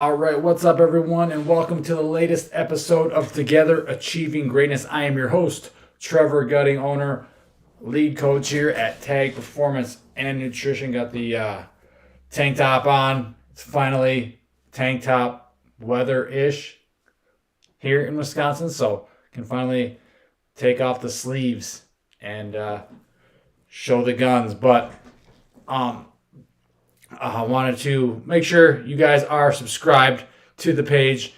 All right, what's up, everyone, and welcome to the latest episode of Together Achieving Greatness. I am your host, Trevor Gutting, owner, lead coach here at Tag Performance and Nutrition. Got the tank top on. It's finally tank top weather-ish here in Wisconsin, so can finally take off the sleeves and show the guns. But I wanted to make sure you guys are subscribed to the page,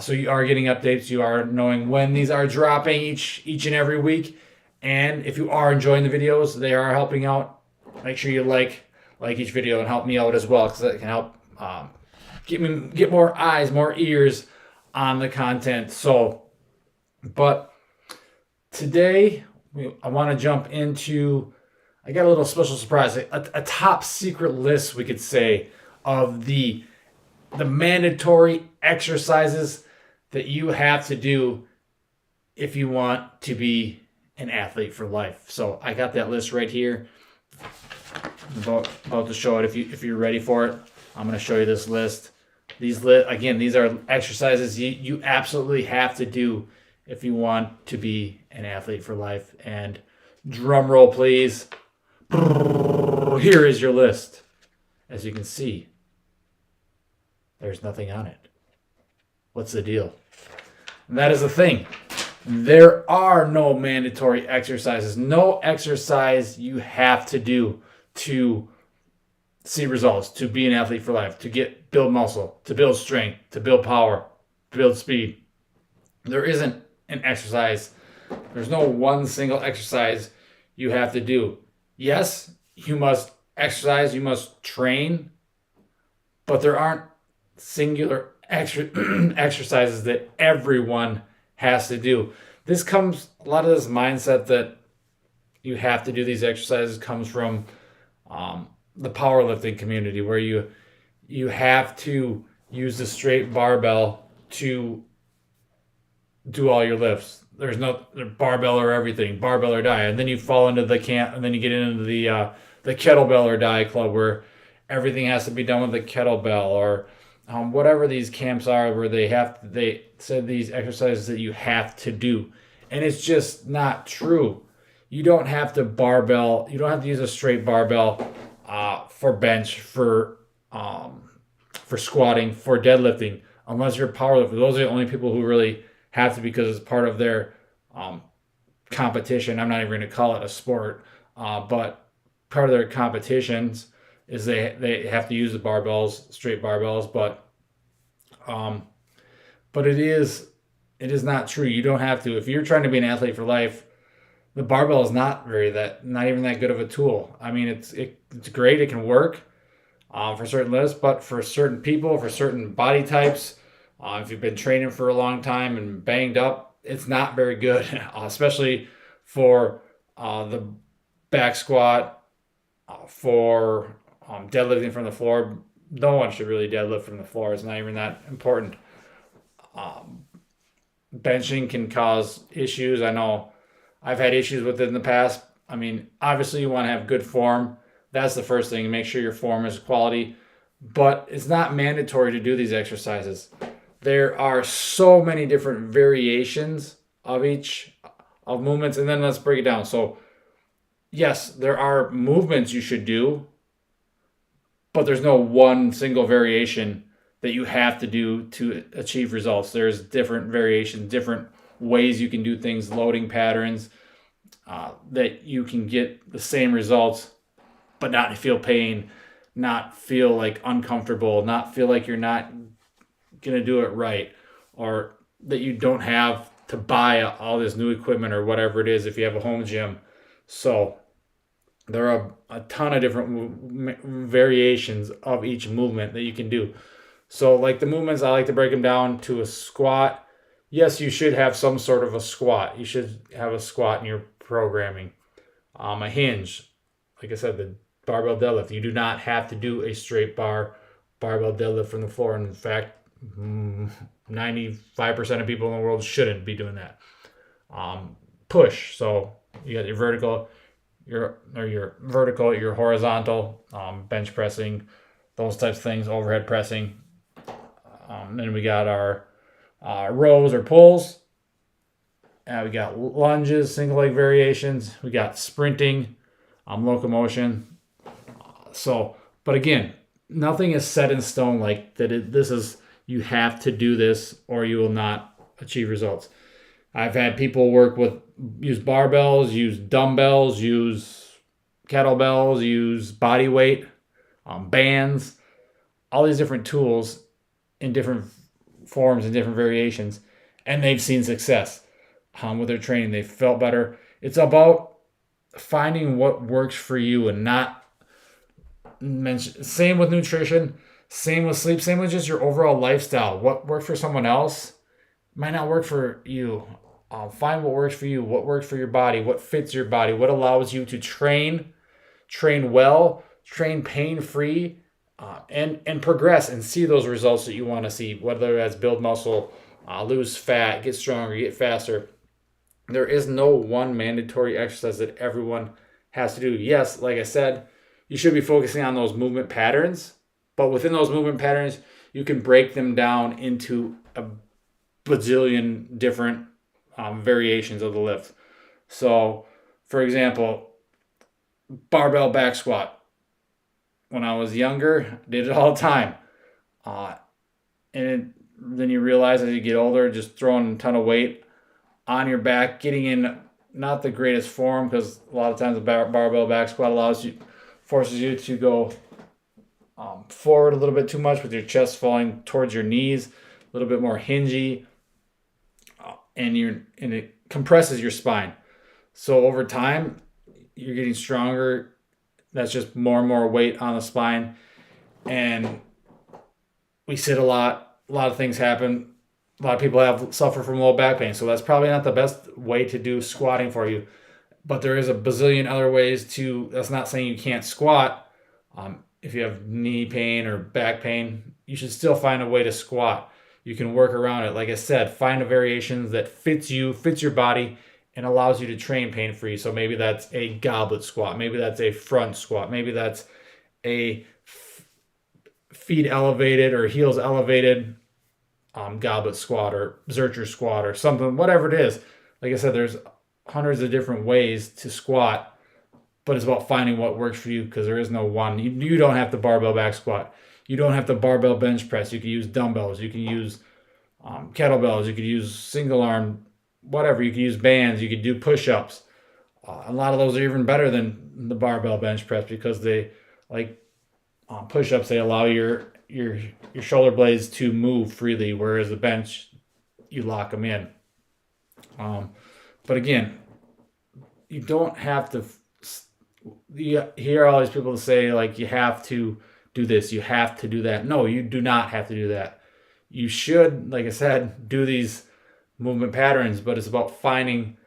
so you are getting updates. You are knowing when these are dropping each and every week. And if you are enjoying the videos, they are helping out. Make sure you like each video and help me out as well, because that can help get more eyes, more ears on the content. But today I want to jump into. I got a little special surprise, a top secret list, we could say, of the mandatory exercises that you have to do if you want to be an athlete for life. So I got that list right here. I'm about to show it. If you're ready for it, I'm going to show you this list. These are exercises you absolutely have to do if you want to be an athlete for life. And drum roll, please. Here is your list. As you can see, there's nothing on it. What's the deal? And that is the thing. There are no mandatory exercises. No exercise you have to do to see results, to be an athlete for life, to build muscle, to build strength, to build power, to build speed. There isn't an exercise. There's no one single exercise you have to do. Yes, you must exercise, you must train, but there aren't singular exercises that everyone has to do. A lot of this mindset that you have to do these exercises comes from the powerlifting community, where you have to use the straight barbell to do all your lifts. There's no barbell or everything, barbell or die, and then you fall into the camp, and then you get into the kettlebell or die club, where everything has to be done with the kettlebell, or whatever these camps are, where they said these exercises that you have to do, and it's just not true. You don't have to barbell. You don't have to use a straight barbell for bench, for squatting, for deadlifting, unless you're a powerlifter. Those are the only people who really have to, because it's part of their competition. I'm not even going to call it a sport, but part of their competitions is they have to use the barbells, straight barbells, but it is not true. You don't have to. If you're trying to be an athlete for life, the barbell is not even that good of a tool. I mean, it's great. It can work for certain lifts, but for certain people, for certain body types, if you've been training for a long time and banged up, it's not very good, especially for the back squat, for deadlifting from the floor. No one should really deadlift from the floor. It's not even that important. Benching can cause issues. I know I've had issues with it in the past. I mean, obviously you want to have good form. That's the first thing. Make sure your form is quality. But it's not mandatory to do these exercises. There are so many different variations of movements, and then let's break it down. So, yes, there are movements you should do, but there's no one single variation that you have to do to achieve results. There's different variations, different ways you can do things, loading patterns that you can get the same results, but not feel pain, not feel like uncomfortable, not feel like you're not going to do it right, or that you don't have to buy all this new equipment or whatever it is if you have a home gym. So there are a ton of different variations of each movement that you can do. So like the movements, I like to break them down to a squat. Yes, you should have some sort of a squat. You should have a squat in your programming. A hinge, like I said, the barbell deadlift. You do not have to do a straight barbell deadlift from the floor. In fact, 95% of people in the world shouldn't be doing that. Push. So you got your vertical, your horizontal, bench pressing, those types of things, overhead pressing, Then we got our rows or pulls. We got lunges, single leg variations. We got sprinting, locomotion. But again, nothing is set in stone like that. This is, you have to do this or you will not achieve results. I've had people use barbells, use dumbbells, use kettlebells, use body weight, bands, all these different tools in different forms and different variations, and they've seen success with their training. They felt better. It's about finding what works for you and not same with nutrition, same with sleep, same with just your overall lifestyle. What works for someone else might not work for you. Find what works for you, what works for your body, what fits your body, what allows you to train well, train pain-free, and progress and see those results that you want to see, whether that's build muscle, lose fat, get stronger, get faster. There is no one mandatory exercise that everyone has to do. Yes, like I said, you should be focusing on those movement patterns, but within those movement patterns, you can break them down into a bazillion different variations of the lift. So, for example, barbell back squat. When I was younger, I did it all the time. Then you realize as you get older, just throwing a ton of weight on your back, getting in not the greatest form, because a lot of times the barbell back squat forces you to go forward a little bit too much with your chest falling towards your knees, a little bit more hingy, and it compresses your spine. So over time, you're getting stronger. That's just more and more weight on the spine, and we sit a lot. A lot of things happen. A lot of people suffer from low back pain, so that's probably not the best way to do squatting for you. But there is a bazillion other ways to. That's not saying you can't squat. If you have knee pain or back pain, you should still find a way to squat. You can work around it. Like I said, find a variation that fits you, fits your body, and allows you to train pain-free. So maybe that's a goblet squat. Maybe that's a front squat. Maybe that's a feet elevated or heels elevated goblet squat or Zercher squat or something, whatever it is. Like I said, there's hundreds of different ways to squat, but it's about finding what works for you, because there is no one. You don't have to barbell back squat. You don't have to barbell bench press. You can use dumbbells. You can use kettlebells. You could use single arm, whatever. You could use bands. You could do push-ups. A lot of those are even better than the barbell bench press, because they, like push-ups, they allow your shoulder blades to move freely, whereas the bench, you lock them in. But again, you don't have to. You hear all these people say, like, you have to do this, you have to do that. No, you do not have to do that. You should, like I said, do these movement patterns, but it's about finding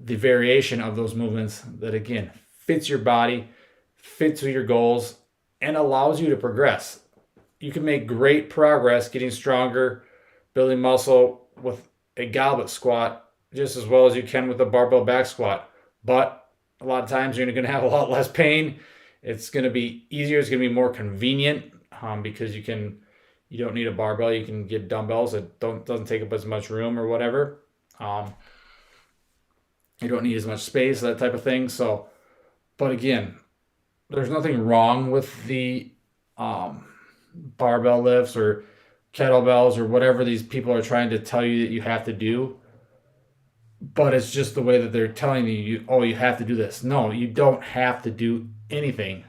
the variation of those movements that, again, fits your body, fits with your goals, and allows you to progress. You can make great progress getting stronger, building muscle with a goblet squat just as well as you can with a barbell back squat. But a lot of times you're going to have a lot less pain. It's going to be easier. It's going to be more convenient because you don't need a barbell. You can get dumbbells that doesn't take up as much room or whatever. You don't need as much space, that type of thing. So, but again, there's nothing wrong with the barbell lifts or kettlebells or whatever these people are trying to tell you that you have to do. But it's just the way that they're telling you, you have to do this. No, you don't have to do anything.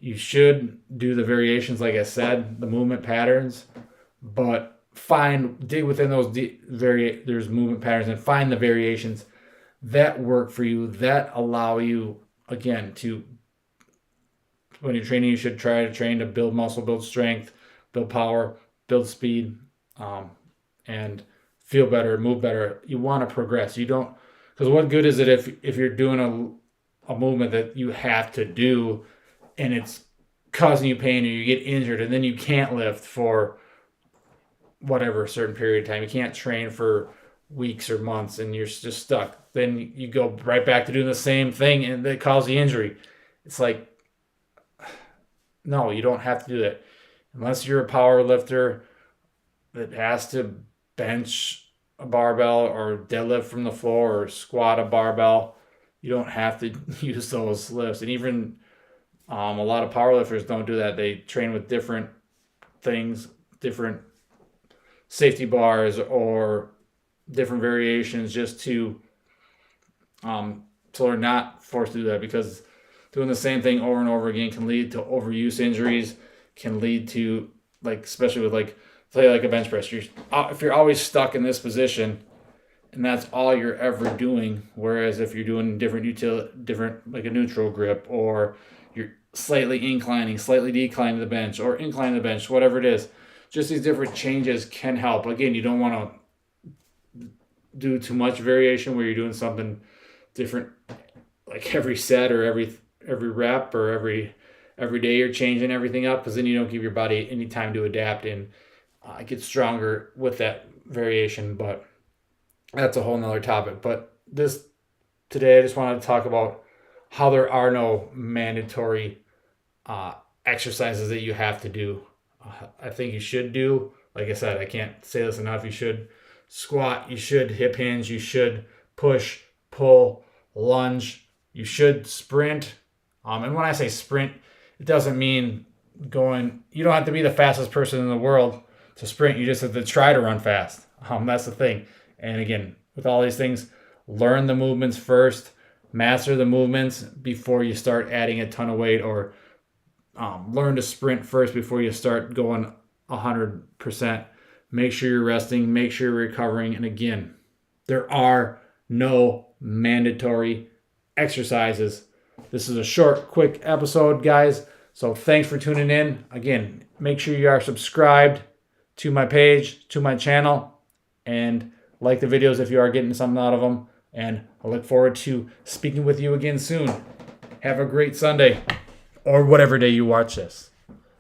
You should do the variations, like I said, the movement patterns, but dig within those there's movement patterns and find the variations that work for you, that allow you, again, to, when you're training, you should try to train to build muscle, build strength, build power, build speed, and feel better, move better. You want to progress. You don't, because what good is it if you're doing a movement that you have to do and it's causing you pain or you get injured and then you can't lift for whatever certain period of time. You can't train for weeks or months and you're just stuck. Then you go right back to doing the same thing and that causes the injury. It's like, no, you don't have to do that. Unless you're a power lifter that has to bench a barbell or deadlift from the floor or squat a barbell, you don't have to use those lifts. And even a lot of powerlifters don't do that. They train with different things, different safety bars or different variations, just to so they're not forced to do that, because doing the same thing over and over again can lead to overuse injuries, can lead to, like, especially with, like, say like a bench press, if you're always stuck in this position and that's all you're ever doing, whereas if you're doing different like a neutral grip, or you're slightly inclining, slightly declining the bench, or inclining the bench, whatever it is, just these different changes can help. Again, you don't want to do too much variation where you're doing something different like every set or every rep, or every day you're changing everything up, because then you don't give your body any time to adapt and get stronger with that variation. But that's a whole nother topic. But today I just wanted to talk about how there are no mandatory exercises that you have to do. I think you should do, like I said, I can't say this enough, you should squat, you should hip hinge, you should push, pull, lunge, you should sprint. And when I say sprint, it doesn't mean you don't have to be the fastest person in the world to sprint. You just have to try to run fast. That's the thing. And again, with all these things, learn the movements first, master the movements before you start adding a ton of weight, or learn to sprint first before you start going 100%. Make sure you're resting, make sure you're recovering. And again, there are no mandatory exercises. This is a short, quick episode, guys. So thanks for tuning in. Again, make sure you are subscribed to my page, to my channel, and like the videos if you are getting something out of them. And I look forward to speaking with you again soon. Have a great Sunday, or whatever day you watch this.